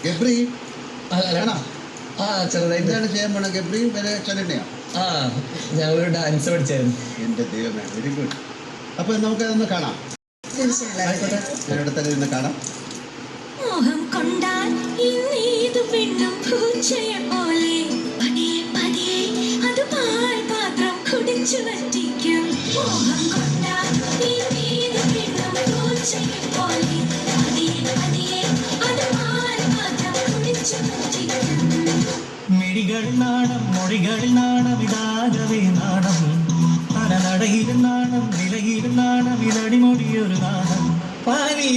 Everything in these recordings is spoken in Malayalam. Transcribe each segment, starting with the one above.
ഗബ്രി അല്ല ആ ചെറുതായിട്ട് എന്താണ് ചെയ്യാൻ പോണ ഗബ്രി വരെ ചലനയോ? ആ ഞങ്ങളൊരു ഡാൻസ് പഠിച്ചായിരുന്നു. എൻ്റെ ദൈവമേ, വെരി ഗുഡ്. അപ്പോൾ നമുക്ക് അതൊന്ന് കാണാം. ആയിക്കോട്ടെ, ഞാനിവിടെ തന്നെ ഇരുന്ന് കാണാം. മോഹം കൊണ്ടാൽ ഇന്നേതു പെണ്ണും പൂച്ചയെ പോലെ പതിയെ പതിയെ അത് പാൽപാത്രം കുടിച്ചു വറ്റിക്കും. മോഹം കൊണ്ടാൽ ഇന്നേതു പെണ്ണും പൂച്ചയെ പോലെ പതിയെ പതിയെ അത് പാൽപാത്രം കുടിച്ചു വറ്റിക്കും. മിഴികൾ നാണം മൊഴികൾ നാണം ഇതാകവേ നാണം അരനടയിലും നാണം നിലയിലും നാണം ഇതടിമൊഴിയൊരു നാണം പനി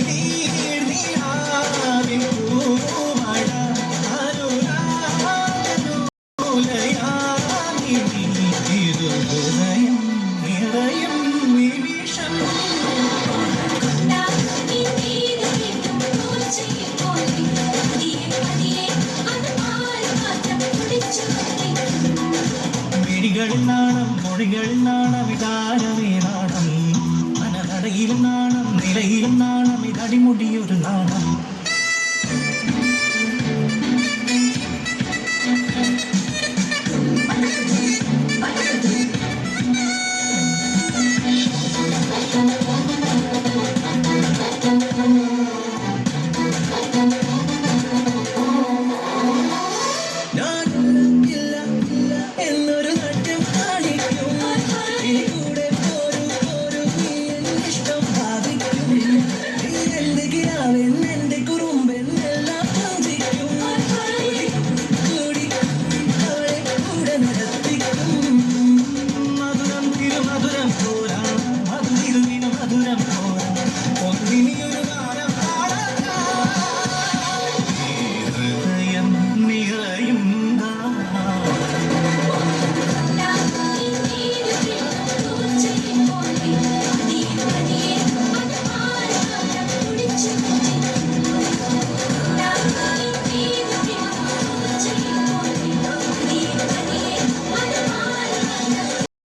മിഴികൾ നാണം മൊഴികൾ